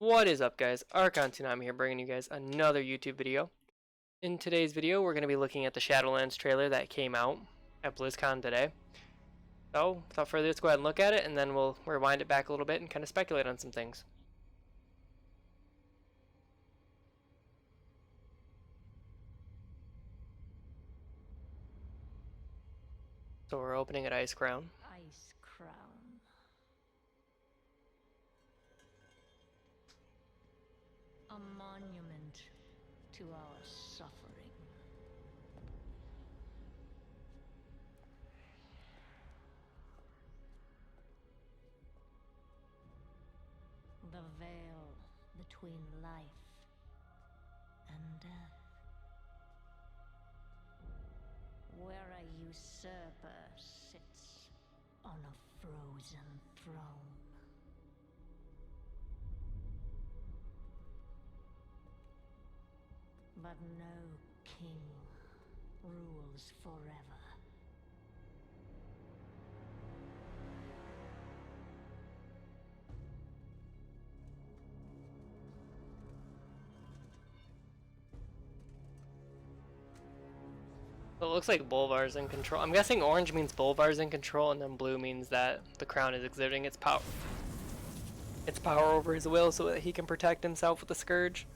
What is up, guys? Archon29 here, bringing you guys another YouTube video. In today's video, we're going to be looking at the Shadowlands trailer that came out at BlizzCon today. So, without further ado, let's go ahead and look at it, and then we'll rewind it back a little bit and kind of speculate on some things. So we're opening at Ice Crown. Ice Crown. A monument to our suffering. The veil between life and death. Where a usurper sits on a frozen throne. But no king rules forever. So it looks like Bolvar's in control. I'm guessing orange means Bolvar's in control, and then blue means that the crown is exhibiting its power. Its power over his will so that he can protect himself with the Scourge.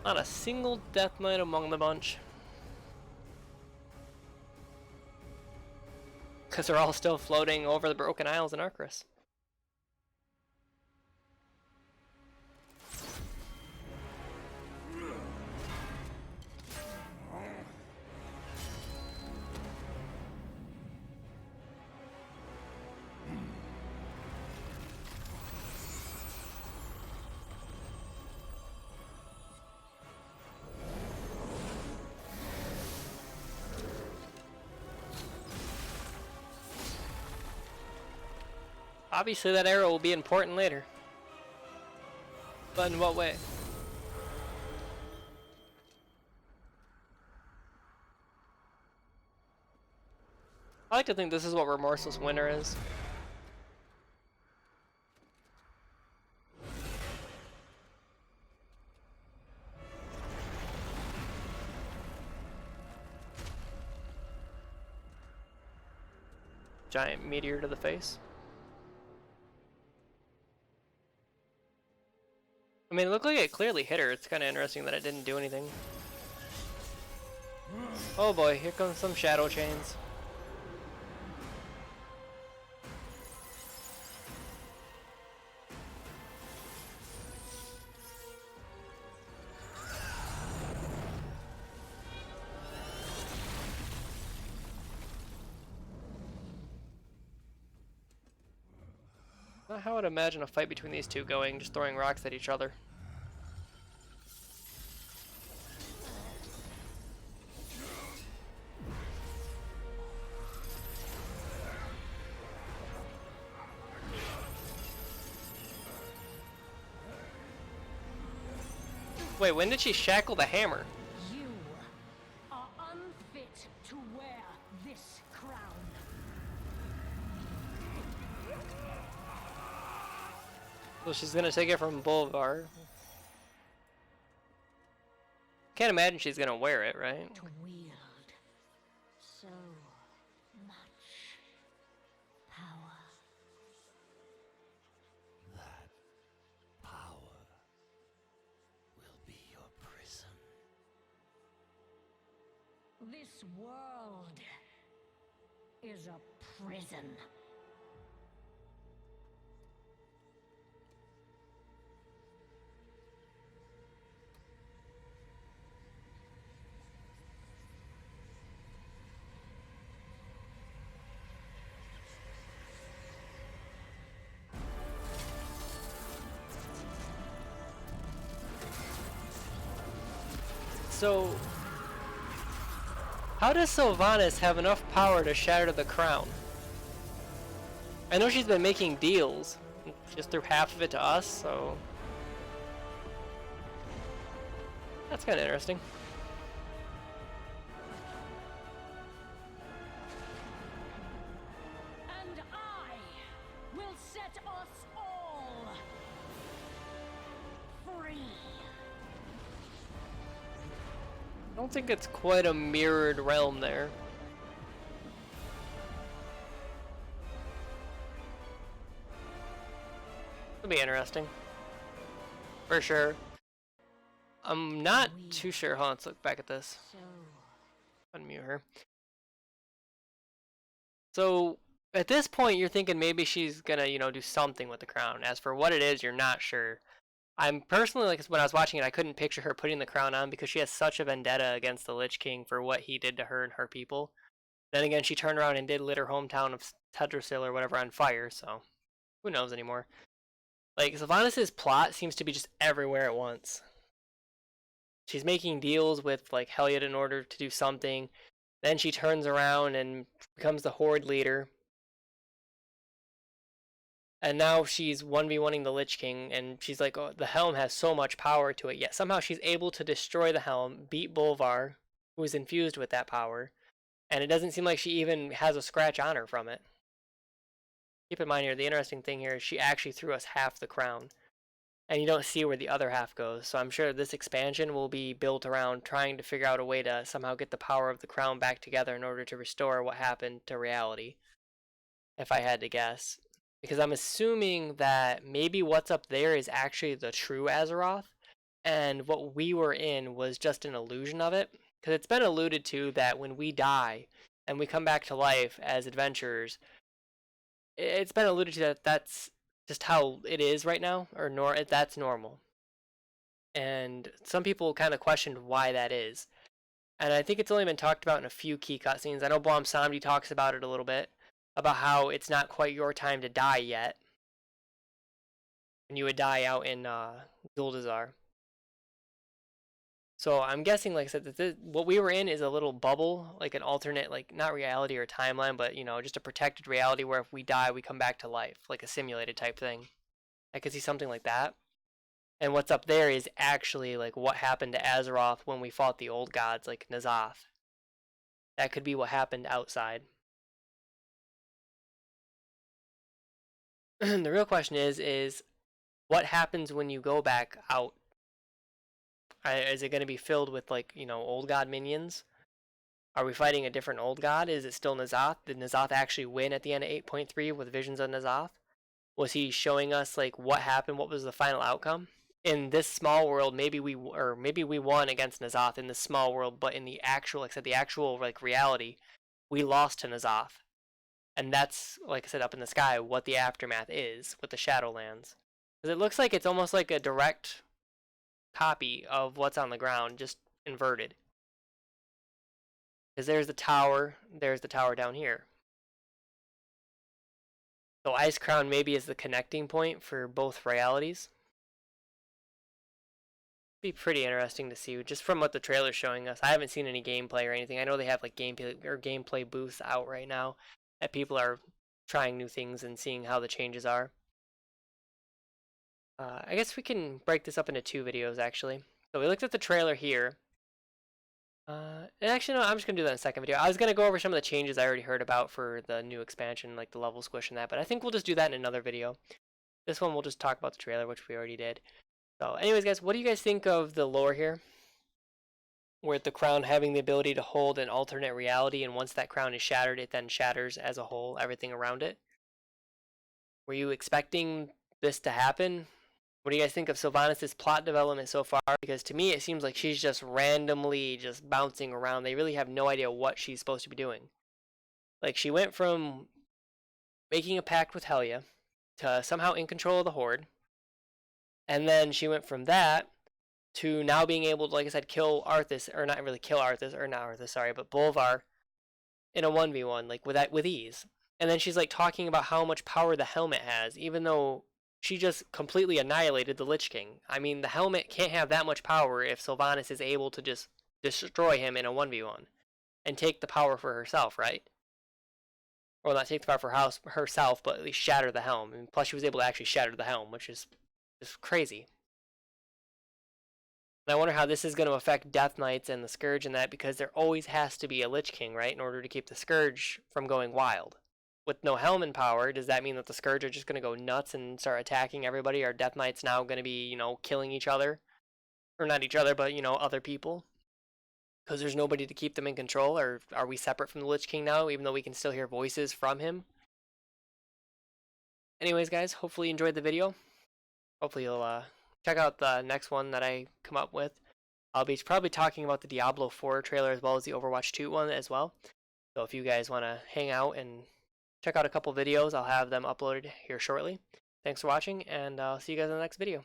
Not a single Death Knight among the bunch. Because they're all still floating over the Broken Isles in Arcris. Obviously that arrow will be important later. But in what way? I like to think this is what Remorseless Winter is. Giant meteor to the face. I mean, it looked like it clearly hit her. It's kind of interesting that it didn't do anything. Oh boy, here comes some shadow chains. Not how I'd imagine a fight between these two going, just throwing rocks at each other. Wait, when did she shackle the hammer? You are unfit to wear this crown. So she's gonna take it from Bolvar. Can't imagine she's gonna wear it, right? To wield so much power. That power will be your prison. This world is a prison. So, how does Sylvanas have enough power to shatter the crown? I know she's been making deals. Just threw half of it to us, so... That's kind of interesting. And I us all free. I don't think it's quite a mirrored realm there. It'll be interesting. For sure. I'm not too sure. Hold on, let's look back at this. So Unmute her. So at this point, you're thinking maybe she's gonna, do something with the crown. As for what it is, you're not sure. I'm personally, like, when I was watching it, I couldn't picture her putting the crown on because she has such a vendetta against the Lich King for what he did to her and her people. Then again, she turned around and did lit her hometown of Tedrasil or whatever on fire, so who knows anymore. Like, Sylvanas' plot seems to be just everywhere at once. She's making deals with, like, Heliod in order to do something. Then she turns around and becomes the Horde leader. And now she's 1v1ing the Lich King, and she's like, oh, the Helm has so much power to it, yet somehow she's able to destroy the Helm, beat Bolvar, who is infused with that power, and it doesn't seem like she even has a scratch on her from it. Keep in mind here, the interesting thing here is she actually threw us half the crown, and you don't see where the other half goes, so I'm sure this expansion will be built around trying to figure out a way to somehow get the power of the crown back together in order to restore what happened to reality, if I had to guess. Because I'm assuming that maybe what's up there is actually the true Azeroth, and what we were in was just an illusion of it. Because it's been alluded to that when we die and we come back to life as adventurers, it's been alluded to that that's just how it is right now, or that's normal. And some people kind of questioned why that is. And I think it's only been talked about in a few key cutscenes. I know Blom Samdi talks about it a little bit, about how it's not quite your time to die yet. And you would die out in Zuldazar. So I'm guessing, like I said, that what we were in is a little bubble, like an alternate, like not reality or timeline, but just a protected reality where if we die, we come back to life, like a simulated type thing. I could see something like that. And what's up there is actually like what happened to Azeroth when we fought the old gods, like N'Zoth. That could be what happened outside. The real question is what happens when you go back out? Is it going to be filled with, like, old god minions? Are we fighting a different old god? Is it still N'Zoth? Did N'Zoth actually win at the end of 8.3 with visions of N'Zoth? Was he showing us, like, what happened? What was the final outcome? In this small world, maybe we won against N'Zoth in this small world, but in the actual, like I said, the actual, like, reality, we lost to N'Zoth. And that's, like I said, up in the sky, what the aftermath is with the Shadowlands. Because it looks like it's almost like a direct copy of what's on the ground, just inverted. Because there's the tower down here. So Ice Crown maybe is the connecting point for both realities. Be pretty interesting to see, just from what the trailer's showing us. I haven't seen any gameplay or anything. I know they have like gameplay booths out right now that people are trying new things and seeing how the changes are. I guess we can break this up into two videos actually. So we looked at the trailer here. And actually, no, I'm just going to do that in a second video. I was going to go over some of the changes I already heard about for the new expansion, like the level squish and that, but I think we'll just do that in another video. This one we'll just talk about the trailer, which we already did. So anyways, guys, what do you guys think of the lore here? With the crown having the ability to hold an alternate reality, and once that crown is shattered, it then shatters as a whole, everything around it. Were you expecting this to happen? What do you guys think of Sylvanas' plot development so far? Because to me, it seems like she's just randomly just bouncing around. They really have no idea what she's supposed to be doing. Like, she went from making a pact with Helia to somehow in control of the Horde. And then she went from that to now being able to, like I said, kill Arthas, or not really kill Arthas, or not Arthas, sorry, but Bolvar in a 1v1, like with ease. And then she's like talking about how much power the helmet has, even though she just completely annihilated the Lich King. I mean, the helmet can't have that much power if Sylvanas is able to just destroy him in a 1v1 and take the power for herself, right? Well, not take the power for herself, but at least shatter the helm. And plus, she was able to actually shatter the helm, which is just crazy. And I wonder how this is going to affect Death Knights and the Scourge and that, because there always has to be a Lich King, right, in order to keep the Scourge from going wild. with no Hellman power, does that mean that the Scourge are just going to go nuts and start attacking everybody? Are Death Knights now going to be, killing each other? Or not each other, but, other people? Because there's nobody to keep them in control? Or are we separate from the Lich King now, even though we can still hear voices from him? Anyways, guys, hopefully you enjoyed the video. Hopefully you'll check out the next one that I come up with. I'll be probably talking about the Diablo 4 trailer as well as the Overwatch 2 one as well. So if you guys want to hang out and check out a couple videos, I'll have them uploaded here shortly. Thanks for watching, and I'll see you guys in the next video.